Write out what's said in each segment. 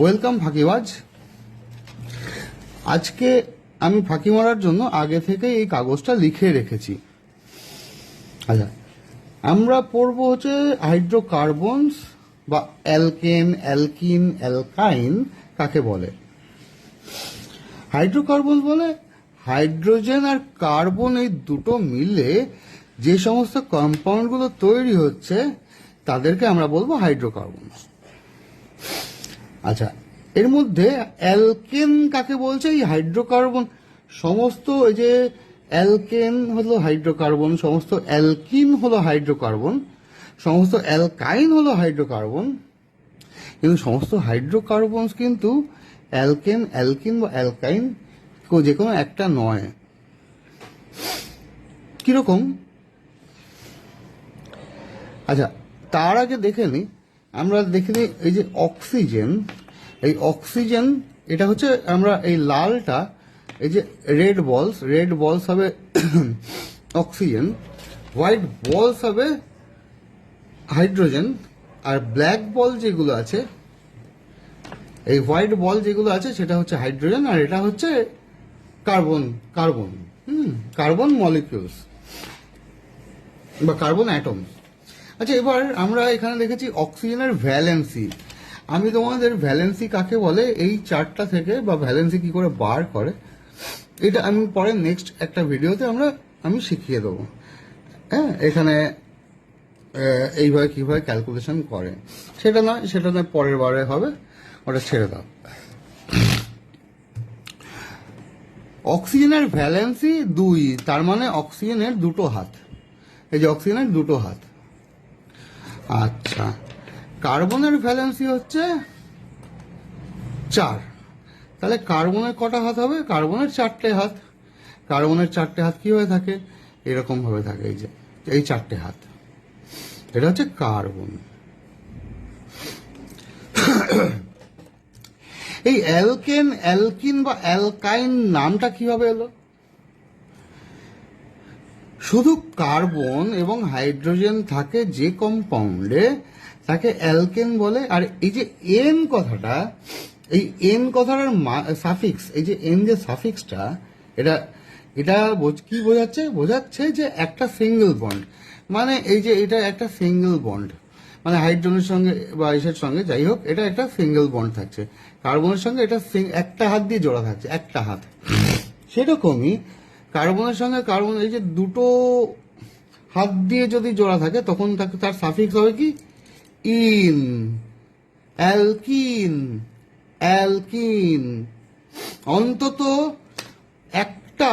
Welcome ফাঁকিবাজ। আজকে আমি ফাঁকি মারার জন্য আগে থেকে এই কাগজটা লিখে রেখেছি। আচ্ছা, আমরা পড়বো হচ্ছে হাইড্রোকার্বনস বা অ্যালকেন, অ্যালকিন, অ্যালকাইন কাকে বলে। হাইড্রোকার্বনস বলে হাইড্রোজেন আর কার্বন এই দুটো মিলে যে সমস্ত কম্পাউন্ডগুলো তৈরি হচ্ছে তাদেরকে আমরা বলবো হাইড্রোকার্বনস। আচ্ছা, এর মধ্যে অ্যালকেন কাকে বলছে? এই হাইড্রোকার্বন সমস্ত, এই যে অ্যালকেন হলো হাইড্রোকার্বন, সমস্ত অ্যালকিন হলো হাইড্রোকার্বন, সমস্ত অ্যালকাইন হলো হাইড্রোকার্বন, কিন্তু সমস্ত হাইড্রোকার্বনস কিন্তু অ্যালকেন, অ্যালকিন বা অ্যালকাইন যে কোনো একটা নয়। কিরকম? আচ্ছা, তার আগে দেখে নিই, আমরা দেখে নিই এই যে অক্সিজেন, এই অক্সিজেন এটা হচ্ছে, আমরা এই লালটা, এই যে রেড বলস হবে অক্সিজেন, হোয়াইট বলস হবে হাইড্রোজেন, আর ব্ল্যাক বল যেগুলো আছে, এই হোয়াইট বল যেগুলো আছে সেটা হচ্ছে হাইড্রোজেন, আর এটা হচ্ছে কার্বন মলিকিউলস বা কার্বন অ্যাটম। আচ্ছা, এবার আমরা এখানে দেখেছি অক্সিজেনের ভ্যালেন্সি। আমি তোমাদের ভ্যালেন্সি কাকে বলে এই চার্টটা থেকে, বা ভ্যালেন্সি কি করে বার করে, এটা আমি পরে নেক্সট একটা ভিডিওতে আমি শিখিয়ে দেবো। হ্যাঁ, এখানে এইভাবে কিভাবে ক্যালকুলেশন করে সেটা নয় পরের বারে হবে, ওটা ছেড়ে দাও। অক্সিজেনের ভ্যালেন্সি 2, তার মানে অক্সিজেনের দুটো হাত। এই যে অক্সিজেনের দুটো হাত। আচ্ছা, কার্বনের ভ্যালেন্সি হচ্ছে 4, তাহলে কার্বনের কটা হাত হবে? কার্বনের 4টে হাত। কার্বনের 4টে হাত কি হয়ে থাকে? এরকম ভাবে থাকে, এই যে এই 4টে হাত, এটা হচ্ছে কার্বন। এই অ্যালকেন, অ্যালকিন বা অ্যালকাইন নামটা কিভাবে এলো? শুধু কার্বন এবং হাইড্রোজেন থাকে যে কম্পাউন্ডে তাকে অ্যালকেন বলে। আর এই যে এন কথাটা, এই এন কথাটার সাফিক্স, এই যে এন যে সাফিক্সটা, এটা কি বোঝাচ্ছে যে একটা সিঙ্গেল বন্ড, মানে এই যে এটা একটা সিঙ্গেল বন্ড, মানে হাইড্রোজেনের সঙ্গে বা ইসের সঙ্গে যাই হোক, এটা একটা সিঙ্গেল বন্ড থাকছে। কার্বনের সঙ্গে এটা একটা হাত দিয়ে জোড়া থাকছে, একটা হাত। সেরকমই কার্বনের সঙ্গে কার্বন, এই যে দুটো হাত দিয়ে যদি জোড়া থাকে তখন তার সাফিক্স হবে কি? ইন। Alkyne, alkyne. অন্তত একটা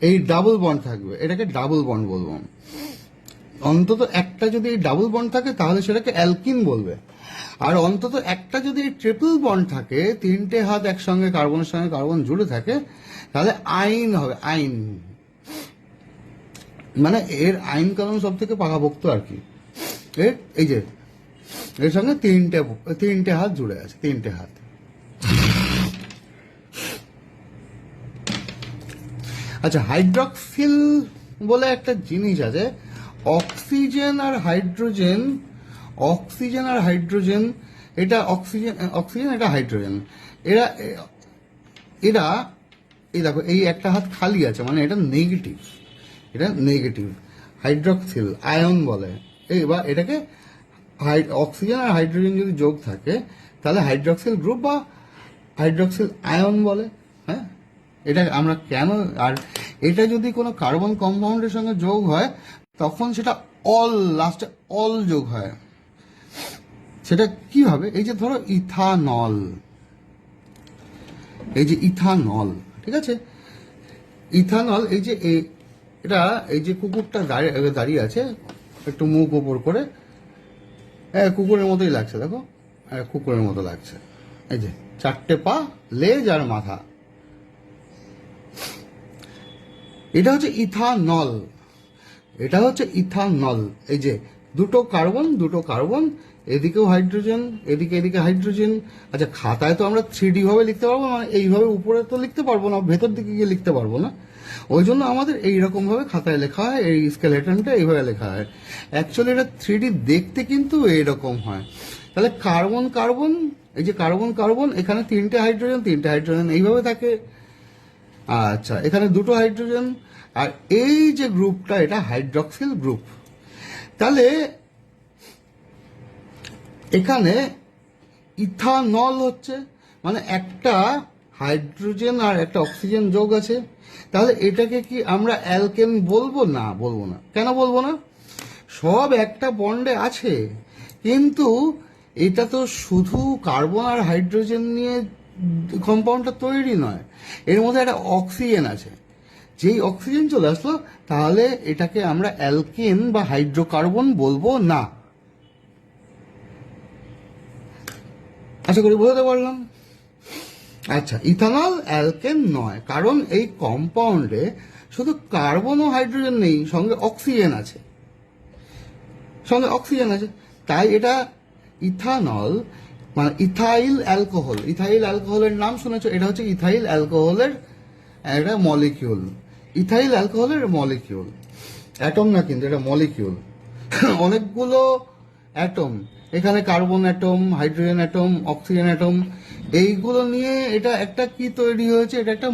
এই ডাবল বন্ড থাকবে, এটাকে ডাবল বন্ড বলবো। অন্তত একটা যদি এই ডাবল বন্ড থাকে তাহলে সেটাকে অ্যালকিন বলবে। আর অন্তত একটা যদি ট্রিপল বন্ড থাকে, 3টে হাত একসঙ্গে কার্বনের সঙ্গে কার্বন জুড়ে থাকে, তাহলে আইন হবে। আইন মানে এর আইন কানুন সব থেকে পাকাপোক্ত আর কি। এই যে এর সঙ্গে 3টে হাত জুড়ে আছে, 3টে হাত। আচ্ছা, হাইড্রক্সিল বলে একটা জিনিস আছে। অক্সিজেন আর হাইড্রোজেন, এটা অক্সিজেন এটা হাইড্রোজেন, এরা এই দেখো, এই একটা হাত খালি আছে, মানে এটা নেগেটিভ। হাইড্রক্সিল আয়ন বলে। বা এটাকে অক্সিজেন আর হাইড্রোজেন যদি যোগ থাকে তাহলে হাইড্রক্সিল গ্রুপ বা হাইড্রক্সিল আয়ন বলে। হ্যাঁ, এটা আমরা কেন, আর এটা যদি কোনো কার্বন কম্পাউন্ডের সঙ্গে যোগ হয় তখন সেটা লাস্টে অল যোগ হয়। সেটা কিভাবে? এই যে ধরো ইথানল, এই যে ইথানল, ঠিক আছে, ইথানল, এই যে এটা, এই যে কুকুরটা দাঁড়িয়ে আছে একটু মুখ উপর করে, কুকুরের মতোই লাগছে, দেখো কুকুরের মতো লাগছে। এই যে 4টে পা, লেজ আর মাথা, এটা হচ্ছে ইথানল। এই যে দুটো কার্বন, এদিকেও হাইড্রোজেন, এদিকে হাইড্রোজেন। আচ্ছা, খাতায় তো আমরা 3D ভাবে লিখতে পারবো, মানে এইভাবে উপরে তো লিখতে পারবো না, ভেতর দিকে গিয়ে লিখতে পারবো না। ওই জন্য আমাদের এইরকম ভাবে খাতায় লেখা হয়, এই স্কেলেটনটা এইভাবে লেখা হয়। অ্যাকচুয়ালি এটা 3D দেখতে কিন্তু এইরকম হয়। তাহলে কার্বন কার্বন, এই যে কার্বন কার্বন, এখানে 3টে হাইড্রোজেন এইভাবে থাকে। আচ্ছা, এখানে 2টো হাইড্রোজেন, আর এই যে গ্রুপটা এটা হাইড্রক্সিল গ্রুপ। তাহলে এখানে ইথানল হচ্ছে, মানে একটা হাইড্রোজেন আর একটা অক্সিজেন যোগ আছে। তাহলে এটাকে কি আমরা অ্যালকেন বলবো? না, বলবো না। কেন বলবো না? সব একটা বন্ডে আছে, কিন্তু এটা তো শুধু কার্বন আর হাইড্রোজেন নিয়ে কম্পাউন্ডটা তৈরি নয়, এর মধ্যে একটা অক্সিজেন আছে। যেই অক্সিজেন চলে আসলো, তাহলে এটাকে আমরা অ্যালকেন বা হাইড্রোকার্বন বলবো না। আশা করি বোঝাতে পারলাম। আচ্ছা, ইথানল অ্যালকেন নয়, কারণ এই কম্পাউন্ডে শুধু কার্বন ও হাইড্রোজেন নেই, সঙ্গে অক্সিজেন আছে, তাই এটা ইথানল, মানে ইথাইল অ্যালকোহল। ইথাইল অ্যালকোহলের নাম শুনেছো? এটা হচ্ছে ইথাইল অ্যালকোহলের একটা মলিকিউল। ইথাইল অ্যালকোহলের মলিকিউল, অ্যাটম না কিন্তু, এটা মলিকিউল। অনেকগুলো অ্যাটম, এখানে carbon atom, hydrogen atom, oxygen atom, এইগুলো নিয়ে এটা একটা কি তৈরি হয়েছে? এটা একটা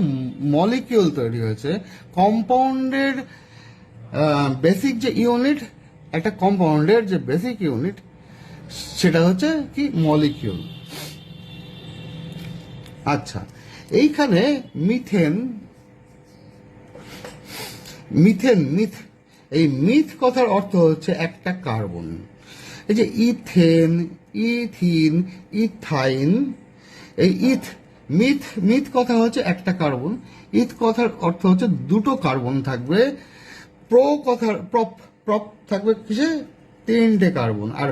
মলিকিউল তৈরি হয়েছে। কম্পাউন্ডের বেসিক যে ইউনিট, একটা কম্পাউন্ডের যে বেসিক ইউনিট, সেটা হচ্ছে কি? মলিকিউল। আচ্ছা, এইখানে মিথেন, মিথ, এই মিথ কথার অর্থ হচ্ছে একটা কার্বন। এই যে ইথেন, ইথিন, ইথাইন, এই মিথ কথা হচ্ছে একটা কার্বন। ইথ কথার অর্থ হচ্ছে 2টো কার্বন থাকবে। প্রপ থাকবে কিসে? 3টে কার্বন। আর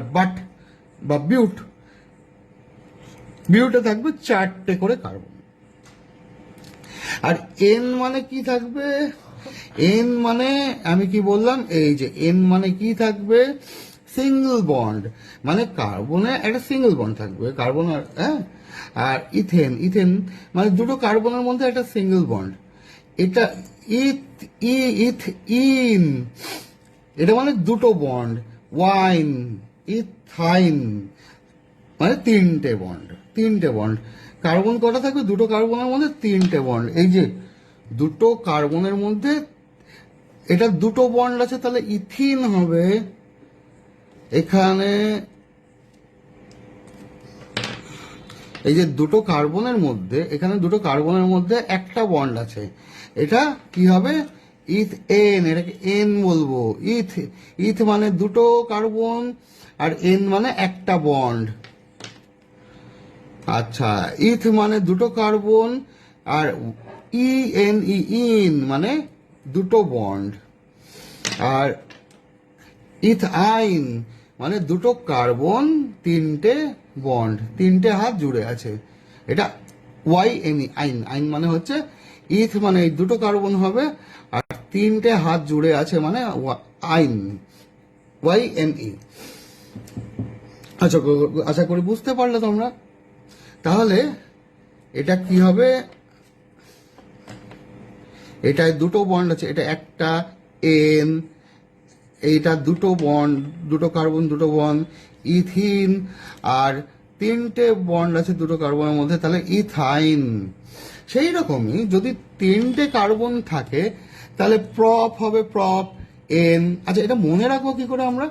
বা বিউটে থাকবে 4টে করে কার্বন। আর এন মানে কি থাকবে? এন মানে আমি কি বললাম? এই যে এন মানে কি থাকবে? সিঙ্গল বন্ড, মানে কার্বনে একটা সিঙ্গল বন্ড থাকবে, কার্বন আর আর ইথেন মানে 2টো কার্বনের মধ্যে একটা সিঙ্গল বন্ড। এটা ইন, এটা মানে 2টো বন্ড। ওয়াইন, ইথাইন মানে 3টে বন্ড। কার্বন কটা থাকবে? 2টো কার্বনের মধ্যে 3টে বন্ড। এই যে 2টো কার্বনের মধ্যে এটা 2টো বন্ড আছে, তাহলে ইথিন হবে। এখানে এই যে 2টো কার্বনের মধ্যে, এখানে 2টো কার্বনের মধ্যে একটা বন্ড আছে, এটা কি হবে? এন, এটাকে এন বলবো। ইথ মানে 2টো কার্বন, আর এন মানে একটা বন্ড। আচ্ছা, ইথ মানে 2টো কার্বন, আর ইন মানে 2টো বন্ড। আর ইথাইন মানে 2টো কার্বন, 3টে বন্ড, 3টে হাত জুড়ে আছে। এটা আইন মানে হচ্ছে ইথ মানে এই 2টো কার্বন হবে, আর 3টে হাত জুড়ে আছে মানে আইন, YNE। আচ্ছা, আশা করি বুঝতে পারলে তোমরা। তাহলে এটা কি হবে? এটায় 2টো বন্ড আছে, এটা একটা এন, এইটা 2টো বন্ড, 2টো কার্বন, 2টো বন্ড, ইথিন, আর 3টে বন্ড আছে 2টো কার্বনের মধ্যে, তাহলে ইথাইন। সেই রকমই যদি 3টে কার্বন থাকে, তাহলে প্রপ হবে, প্রপ এন। আচ্ছা, এটা মনে রাখবো কি করে আমরা?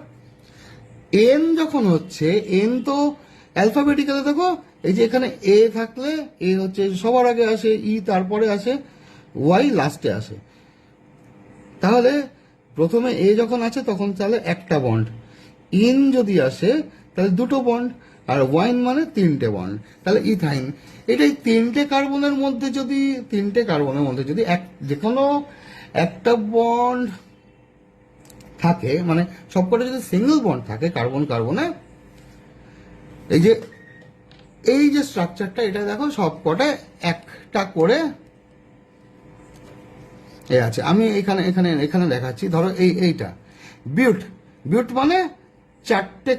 এন যখন হচ্ছে, এন তো অ্যালফাবেটিক্যালে দেখো, এই যে এখানে এ থাকলে এ হচ্ছে সবার আগে আসে, ই তারপরে আসে, ওয়াই লাস্টে আসে। তাহলে প্রথমে এ যখন আছে তখন তাহলে একটা বন্ড, ইন যদি আসে তাহলে 2টো বন্ড, আর ওয়াইন মানে 3টে বন্ড, তাহলে ইথাইন। এটাই 3টে কার্বনের মধ্যে যদি যে কোনো একটা বন্ড থাকে, মানে সবকটা যদি সিঙ্গেল বন্ড থাকে কার্বন কার্বনে, এই যে স্ট্রাকচারটা, এটা দেখো সবকটা একটা করে আছে। আমি এখানে দেখাচ্ছি। ধরো এইটা বিউট মানে 4টে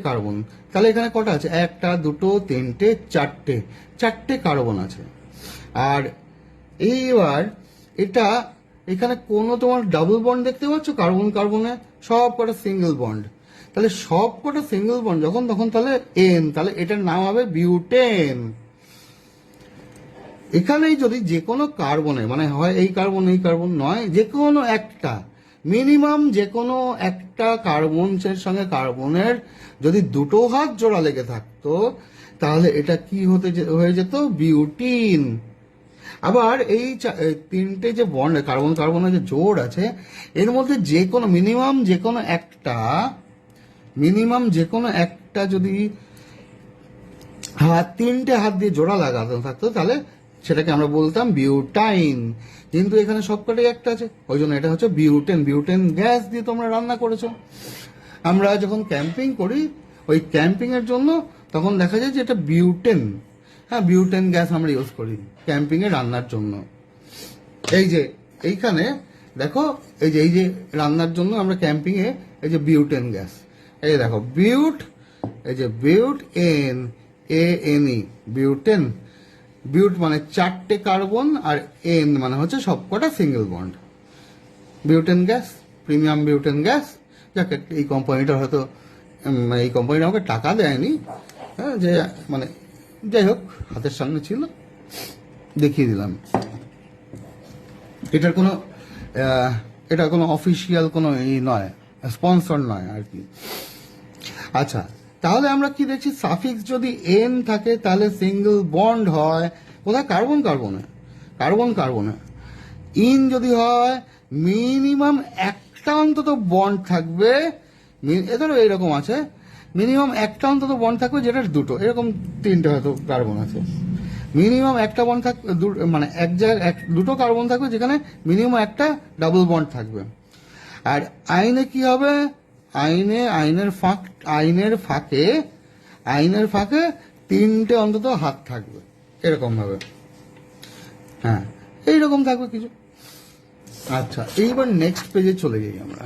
কার্বন, তাহলে এখানে কটা আছে? 1, 2, 3, 4টে কার্বন আছে। আর এইবার এটা এখানে কোনো তোমার ডাবল বন্ড দেখতে পাচ্ছ? কার্বন কার্বনে সব কটা সিঙ্গেল বন্ড। তাহলে সব কটা সিঙ্গেল বন্ড যখন, তখন তাহলে এন, তাহলে এটার নাম হবে বিউটেন। এখানেই যদি যে কোনো কার্বনে, মানে হয় এই কার্বন নয়, যে কোনো একটা, মিনিমাম যে কোনো একটা কার্বনের সঙ্গে কার্বনের যদি দুটো হাত জোড়া লেগে থাকতো, তাহলে এটা কি হয়ে যেত? বিউটিন। আবার এই তিনটে যে বন্ড কার্বন কার্বনের যে জোড় আছে, এর মধ্যে যে কোনো মিনিমাম যে কোনো একটা যদি তিনটে হাত দিয়ে জোড়া লাগানো থাকতো, তাহলে সেটাকে আমরা বলতাম বিউটাইন। কিন্তু এখানে সবকটাই একটা আছে, ওই জন্য এটা হচ্ছে বিউটেন। বিউটেন গ্যাস দিয়ে তোমরা রান্না করেছো। আমরা যখন ক্যাম্পিং করি, ওই ক্যাম্পিং এর জন্য তখন দেখা যায় যে এটা বিউটেন। হ্যাঁ, বিউটেন গ্যাস আমরা ইউজ করি ক্যাম্পিং এ রান্নার জন্য। এই যে এইখানে দেখো, এই যে রান্নার জন্য আমরা ক্যাম্পিং এ এই যে বিউটেন গ্যাস, এই দেখো এই যে এন ই বিউটেন। বিউট মানে চারটে কার্বন, আর এন মানে হচ্ছে সবকটা single bond. Butane gas, premium butane gas. যাকে এই কোম্পানিটা হয়তো এই কোম্পানিটা আমাকে টাকা দেয়নি, হ্যাঁ, যে মানে যাই হোক হাতের সামনে ছিল, দেখিয়ে দিলাম। এটা কোনো অফিসিয়াল কোনো নয়, স্পন্সর নয় আর কি। আচ্ছা, তাহলে আমরা কি দেখছি? সাফিক্স যদি এন থাকে তাহলে সিঙ্গেল বন্ড হয় কোথায়? কার্বন কার্বনে। ইন যদি হয় মিনিমাম একটা অন্তত বন্ড থাকবে। এদেরও এইরকম আছে, মিনিমাম একটা অন্তত বন্ড থাকবে, যেটা দুটো, এরকম তিনটে হয়তো কার্বন আছে। মিনিমাম একটা বন্ড থাকবে, মানে এক জায়গায় দুটো কার্বন থাকবে যেখানে মিনিমাম একটা ডাবল বন্ড থাকবে। আর আইনে কি হবে? আইনের ফাঁকে তিনটে অন্তত হাত থাকবে, এরকম ভাবে। হ্যাঁ, এইরকম থাকবে কিছু। আচ্ছা, এইবার নেক্সট পেজে চলে যাই আমরা।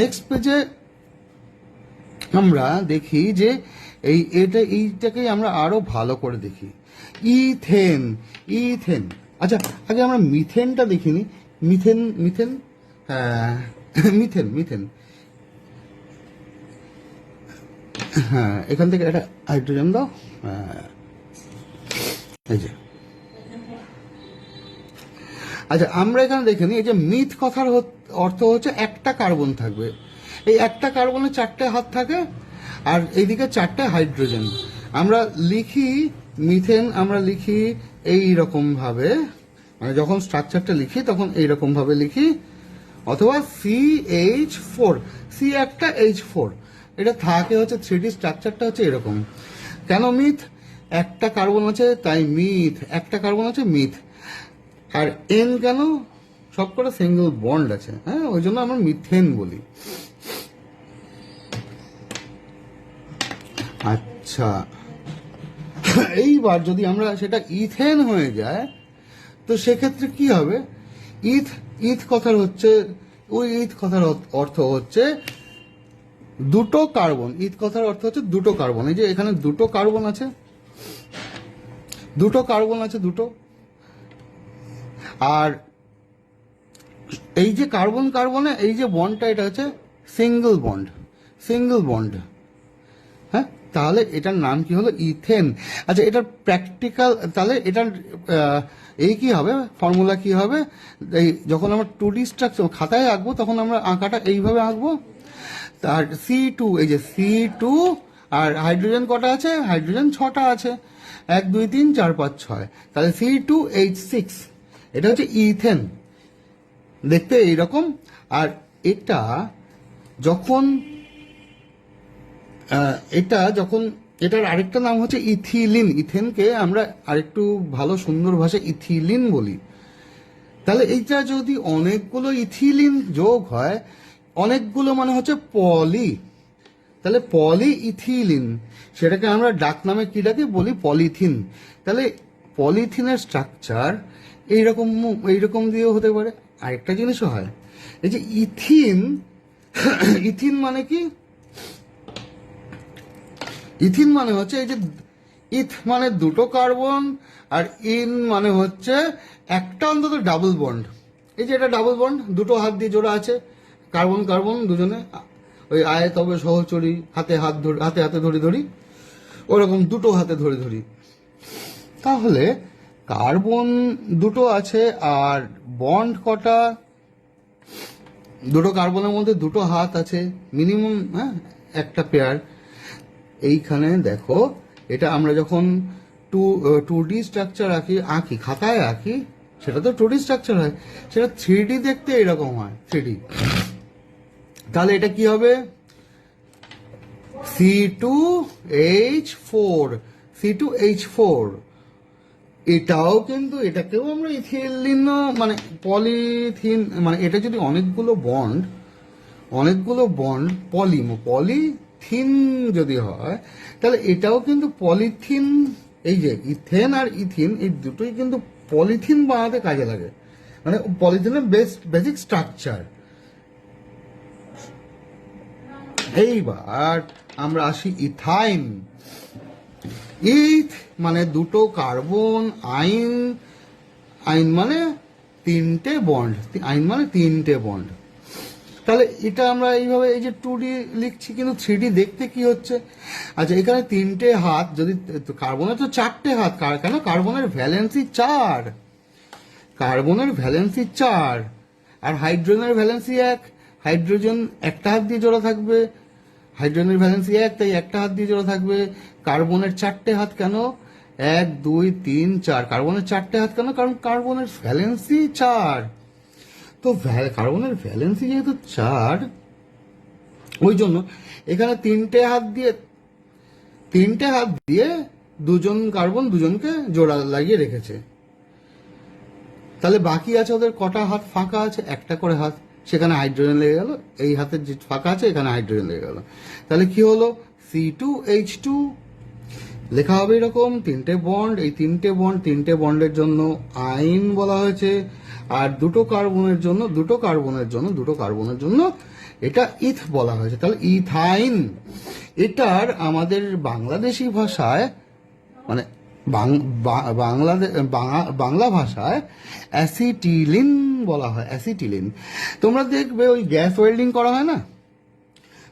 নেক্সট পেজে আমরা দেখি যে এইটাকেই আমরা আরো ভালো করে দেখি। ইথেন। আচ্ছা, আগে আমরা মিথেনটা দেখিনি। মিথেন হ্যাঁ, মিথেন। হ্যাঁ, এখান থেকে একটা হাইড্রোজেন দাও। এই যে, আচ্ছা, আমরা এখানে দেখে নিই, এই যে মিথ কথার অর্থ হচ্ছে একটা কার্বন থাকবে। এই একটা কার্বনে চারটে হাত থাকে, আর এইদিকে চারটে হাইড্রোজেন। আমরা লিখি মিথেন, আমরা লিখি এই রকম ভাবে, মানে যখন স্ট্রাকচারটা লিখি তখন এইরকম ভাবে লিখি, অথবা CH4, সি একটা H4, এটা থাকে হচ্ছে 3D স্ট্রাকচারটা হচ্ছে এরকম। কেন মিথ? একটা কার্বন আছে তাই মিথ, একটা কার্বন আছে মিথ। আর এন কেন? সবকটা সিঙ্গেল বন্ড আছে, হ্যাঁ, ওই জন্য আমরা মিথেন বলি। আচ্ছা, এইবার যদি আমরা সেটা ইথেন হয়ে যায়, তো সেক্ষেত্রে কি হবে? ইথ কথার অর্থ হচ্ছে দুটো কার্বন। কথার অর্থ হচ্ছে দুটো কার্বন। এই যে এখানে দুটো কার্বন আছে, দুটো। আর এই যে কার্বনে এই যে বন্ডটা, এটা হচ্ছে সিঙ্গেল বন্ড। হ্যাঁ, তাহলে এটার নাম কি হলো? ইথেন। আচ্ছা, এটার প্র্যাকটিক্যাল, তাহলে এটার এই কি হবে, ফর্মুলা কি হবে? এই যখন আমরা 2D স্ট্রাকচার খাতায় আঁকবো, তখন আমরা আঁকাটা এইভাবে আঁকবো। আর C2, এই যে C2, আর হাইড্রোজেন কটা আছে? হাইড্রোজেন 6টা আছে, 1 2 3 4 5 6, তাহলে C2H6, এটা হচ্ছে ইথেন। দেখতে এইরকম। আর যখন এটার আরেকটা নাম হচ্ছে ইথিলিন। ইথেনকে আমরা আরেকটু ভালো সুন্দর ভাষায় ইথিলিন বলি। তাহলে এইটা যদি অনেকগুলো ইথিলিন যোগ হয়, অনেকগুলো মানে হচ্ছে পলি, তাহলে পলি ইথিলিন, সেটাকে আমরা ডাক নামে কি ডাকি? বলি পলিথিন। তাহলে পলিথিনের স্ট্রাকচার এইরকম দিয়েও হতে পারে। আরেকটা জিনিসও হয়, এই যে ইথিন মানে কি? ইথিন মানে হচ্ছে এই যে ইথ মানে দুটো কার্বন, আর ইন মানে হচ্ছে একটা অন্তত ডাবল বন্ড। এই যে এটা ডাবল বন্ড, দুটো হাত দিয়ে জোড়া আছে, কার্বন কার্বন দুজনে ওই আয় তবে সহচরী, হাতে হাত ধরে, হাতে হাতে ধরি ধরি, ওরকম দুটো হাতে ধরে ধরি। তাহলে কার্বন দুটো আছে, আর বন্ড কটা? দুটো কার্বনের মধ্যে দুটো হাত আছে মিনিমাম, হ্যাঁ, একটা পেয়ার। এইখানে দেখো, এটা আমরা যখন টু ডি স্ট্রাকচার আঁকি খাতায় আঁকি, সেটা তো টু ডি স্ট্রাকচার হয়, সেটা 3D দেখতে এরকম হয়, 3D। তাহলে এটা কি হবে? C2H4, C2H4। এটাও কিন্তু, এটাকেও আমরা ইথিলিন মানে পলিথিন, মানে এটা যদি অনেকগুলো বন্ড পলিথিন যদি হয়, তাহলে এটাও কিন্তু পলিথিন। এই যে ইথেন আর ইথিন, এই দুটোই কিন্তু পলিথিন বানাতে কাজে লাগে, মানে পলিথিনের বেসিক স্ট্রাকচার। এইবার আমরা আসি ইথাইন। ইথ মানে দুটো কার্বন, আইন মানে তিনটে বন্ড, আইন মানে তিনটে বন্ড। তাহলে এটা আমরা এইভাবে এই যে 2D লিখছি, কিন্তু 3D দেখতে কি হচ্ছে? আচ্ছা, এখানে তিনটে হাত, যদি কার্বনের তো চারটে হাত, কেন? কার্বনের ভ্যালেন্সি 4, আর হাইড্রোজেনের ভ্যালেন্সি 1। হাইড্রোজেন একটা হাত দিয়ে জোড়া থাকবে, হাইড্রোজেনের ভ্যালেন্সি 1, তাই একটা হাত দিয়ে জোড়া থাকবে। কার্বনের চারটে হাত কেন? 1 2 3 4। কার্বনের চারটে হাত কেন? কারণ কার্বনের ভ্যালেন্সি 4। তো কার্বনের ভ্যালেন্সি যেহেতু 4, ওই জন্য এখানে তিনটে হাত দিয়ে দুজন কার্বন দুজনকে জোড়া লাগিয়ে রেখেছে। তাহলে বাকি আছে ওদের কটা হাত ফাঁকা আছে? একটা করে হাত, সেখানে হাইড্রোজেন লেগে গেল। এই হাতের যে ফাঁকা আছে, এখানে হাইড্রোজেন লেগে গেল। তাহলে কি হলো? C2H2। লেখা হবে এরকম, তিনটে বন্ড, এই তিনটে বন্ডের জন্য আইন বলা হয়েছে, আর দুটো কার্বনের জন্য এটা ইথ বলা হয়েছে। তাহলে ইথাইন, এটার আমাদের বাংলাদেশি ভাষায়, মানে বাংলা ভাষায় অ্যাসিটিলিন বলা হয়, অ্যাসিটিলিন। তোমরা দেখবে ওই গ্যাস ওয়েল্ডিং করা হয় না,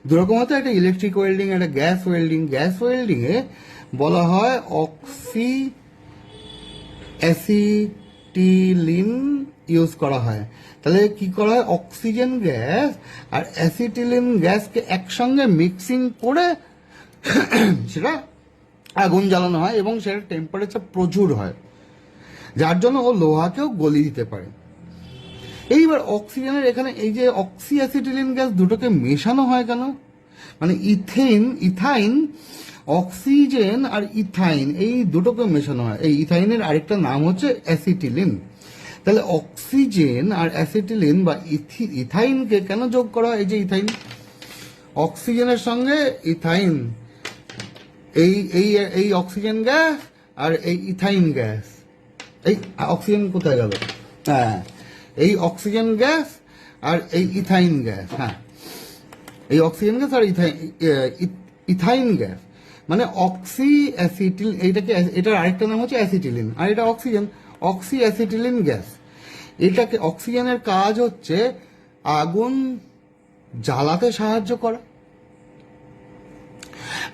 দুরকম হতো, একটা ইলেকট্রিক ওয়েল্ডিং, একটা গ্যাস ওয়েল্ডিং। গ্যাস ওয়েল্ডিং এ বলা হয় অক্সি অ্যাসিটিলিন ইউজ করা হয়। তাহলে কি করা হয়? অক্সিজেন গ্যাস আর অ্যাসিটিলিন গ্যাসকে একসঙ্গে মিক্সিং করে সেটা আগুন জ্বালানো হয়, এবং সেটা টেম্পারেচার প্রচুর হয়, যার জন্য ও লোহাকেও গলিয়ে দিতে পারে। এইবার অক্সিজেনের এখানে এই যে অক্সি অ্যাসিটিলিন গ্যাস দুটোকে মেশানো হয় কেন? মানে ইথাইন, অক্সিজেন আর ইথাইন এই দুটোকে মেশানো হয়। এই ইথাইনের আরেকটা নাম হচ্ছে অ্যাসিটিলিন। তাহলে অক্সিজেন আর অ্যাসিটিলিন বা ইথাইনকে কেন যোগ করা হয়? এই যে ইথাইন, অক্সিজেনের সঙ্গে ইথাইন, এই অক্সিজেন গ্যাস আর এই ইথাইন গ্যাস। এই অক্সিজেন কোথায় গেল? হ্যাঁ, এই অক্সিজেন গ্যাস আর এই ইথাইন গ্যাস, হ্যাঁ, এই অক্সিজেন গ্যাস আর ইথাইন গ্যাস মানে অক্সি অ্যাসিটিল, এটার আরেকটা নাম হচ্ছে অ্যাসিটিলিন, আর এটা অক্সিজেন, অক্সি অ্যাসিটিলিন গ্যাস। এটাকে, অক্সিজেনের কাজ হচ্ছে আগুন জ্বালাতে সাহায্য করা,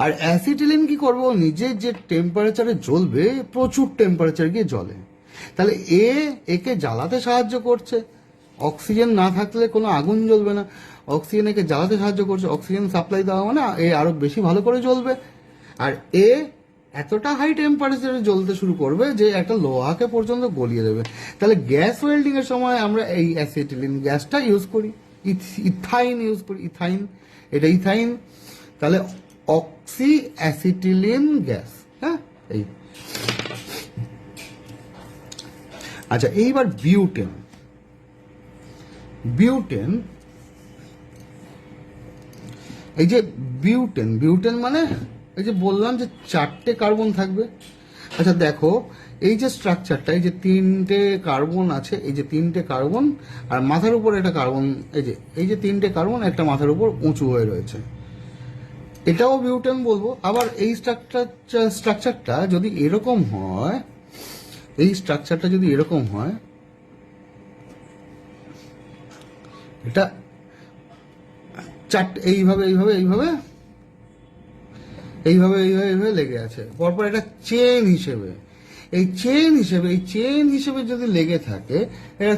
আর অ্যাসিটিলিন কি করবো? নিজে যে টেম্পারেচারে জ্বলবে, প্রচুর টেম্পারেচার গিয়ে জ্বলে, তাহলে একে জ্বালাতে সাহায্য করছে। অক্সিজেন না থাকলে কোনো আগুন জ্বলবে না, অক্সিজেন একে জ্বালাতে সাহায্য করছে। অক্সিজেন সাপ্লাই দেওয়া মানে এ আরো বেশি ভালো করে জ্বলবে, আর এতটা হাই টেম্পারেচারে জ্বলতে শুরু করবে যে একটা লোহাকে পর্যন্ত গলিয়ে দেবে। তাহলে গ্যাস ওয়েল্ডিং এর সময় আমরা এই অ্যাসিটিলিন গ্যাসটা ইউজ করি, ইথাইন ইউজ করি, ইথাইন, এটা ইথাইন। তাহলে অক্সি অ্যাসিটিলিন গ্যাস, হ্যাঁ, এই। আচ্ছা, এইবার বিউটেন। এই যে বিউটেন মানে এই যে বললাম যে চারটে কার্বন থাকবে। আচ্ছা দেখো, এই যে স্ট্রাকচারটা, এই যে তিনটে কার্বন আছে, এই যে তিনটে কার্বন আর মাথার উপর একটা কার্বন, এই যে তিনটে কার্বন একটা মাথার উপর উঁচু হয়ে রয়েছে। এটাও বিউটেন বলবো। আবার এই স্ট্রাকচারটা যদি এরকম হয়, এই স্ট্রাকচারটা যদি এরকম হয়, এটা চারটে এইভাবে এইভাবে এইভাবে এইভাবে এইভাবে এইভাবে লেগে আছে, পরপর এটা চেন হিসেবে, এই চেন হিসেবে যদি লেগে থাকে, এটা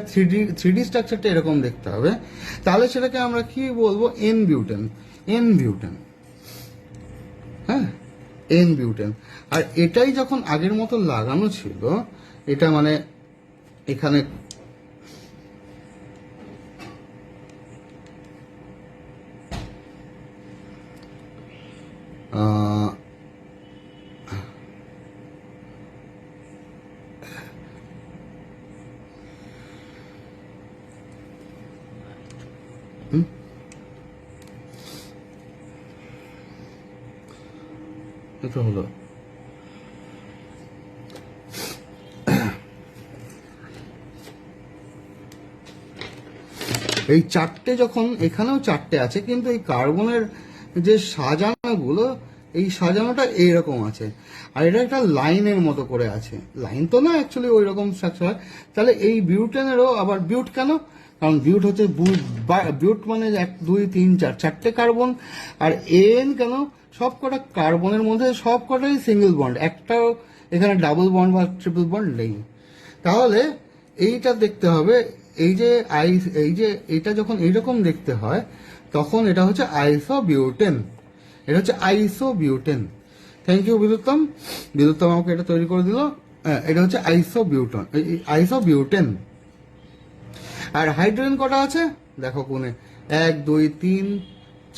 থ্রি ডি স্ট্রাকচারটা এরকম দেখতে হবে, তাহলে সেটাকে আমরা কি বলবো? N butane. এন বিউটেন, হ্যাঁ, এন বিউটেন। আর এটাই যখন আগের মতো লাগানো ছিল, এটা মানে এখানে এটা হলো এই চারটে, যখন এখানেও চারটে আছে, কিন্তু এই কার্বনের যে সাজানোগুলো, এই সাজানোটা এইরকম আছে, আর এটা একটা লাইনের মতো করে আছে। লাইন তো না, অ্যাকচুয়ালি ওই রকম স্ট্রাকচার। তাহলে এই বিউটেনেরও আবার বিউট কেন? কারণ বিউট হচ্ছে বিউট মানে 1 2 3 4 চারটে কার্বন। আর এন কেন? সব কটা কার্বনের মধ্যে সব কটাই সিঙ্গেল বন্ড, একটাও এখানে ডাবল বন্ড বা ট্রিপল বন্ড নেই। তাহলে এইটা দেখতে হবে, এই যে এটা যখন এইরকম দেখতে হয়, তখন এটা হচ্ছে আইসোবিউটেন। এটা হচ্ছে isobutane. Thank you Bidyuttam. Bidyuttam আমাকে এটা তৈরি করে দিল। এটা হচ্ছে আইসোবিউটেন। আর হাইড্রোজেন কটা আছে দেখো কোণে, 1 2 3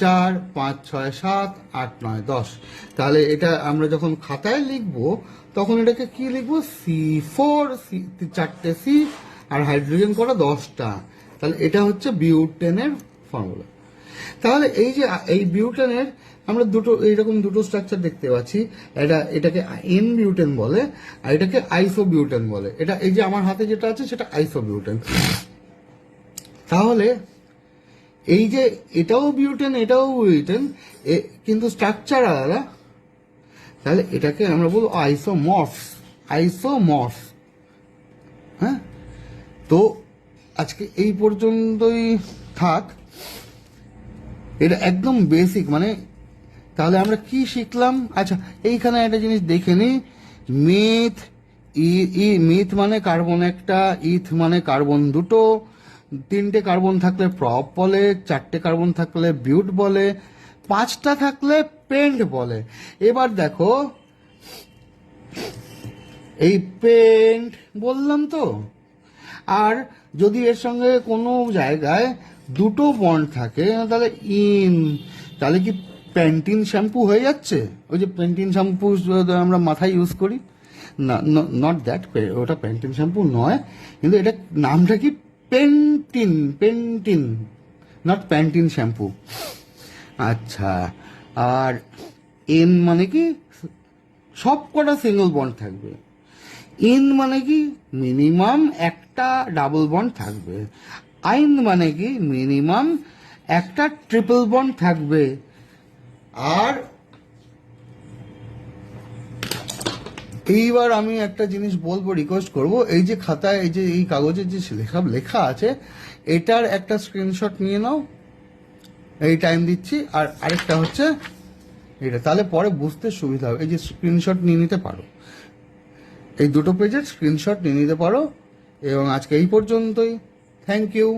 4 5 6 7 8 9 10। তাহলে এটা আমরা যখন খাতায় লিখবো, তখন এটাকে কি লিখবো? C4, চারটে সি, আর হাইড্রোজেন কটা? 10টা। তাহলে এটা হচ্ছে বিউটেনের ফর্মুলা। তাহলে এই যে এই বিউটেনের আমরা এইরকম দুটো স্ট্রাকচার দেখতে পাচ্ছি। এটাকে এন বিউটেন বলে, আর এটাকে আইসোবিউটেন বলে। এটা এই যে আমার হাতে যেটা আছে, সেটা আইসোবিউটেন। তাহলে এই যে এটাও বিউটেন, এটাও বিউটেন, কিন্তু স্ট্রাকচার আলাদা। তাহলে এটাকে আমরা বলবো আইসোমর্ফ। হ্যাঁ, তো আজকে এই পর্যন্তই থাক। এটা একদম বেসিক, মানে তাহলে আমরা কি শিখলাম? আচ্ছা, এইখানে একটা জিনিস দেখে নিই। মিথ মানে কার্বন একটা, ইথ মানে কার্বন দুটো, 3টে কার্বন থাকলে প্রপ বলে, 4টে কার্বন থাকলে বিউট বলে, 5টা থাকলে পেন্ট বলে। এবার দেখো, এই পেন্ট বললাম তো। আর যদি এর সঙ্গে কোনো জায়গায় দুটো বন্ড থাকে, তাহলে তাহলে কি প্যান্টিন শ্যাম্পু হয়ে যাচ্ছে? ওই যে প্যান্টিন শ্যাম্পু আমরা মাথায় ইউজ করি না, নট দ্যাট, ওটা প্যান্টিন শ্যাম্পু নয়, কিন্তু এটা নামটা কি? Pentene, not Pantene shampoo. আচ্ছা, আর এন মানে কি? সব কটা সিঙ্গল বন্ড থাকবে। ইন মানে কি? মিনিমাম একটা ডাবল বন্ড থাকবে। আইন মানে কি? মিনিমাম একটা ট্রিপল বন্ড থাকবে। আর এইবার আমি একটা জিনিস বলবো, রিকোয়েস্ট করব, এই যে খাতায়, এই যে এই কাগজে যে সব লেখা আছে, এটার একটা স্ক্রিনশট নিয়ে নাও। এই টাইম দিচ্ছি। আর আরেকটা হচ্ছে এটা, তাহলে পরে বুঝতে সুবিধা হবে। এই যে স্ক্রিনশট নিয়ে নিতে পারো, এই দুটো পেজের স্ক্রিনশট নিয়ে নিতে পারো। এবং আজকে এই পর্যন্তই। Thank you.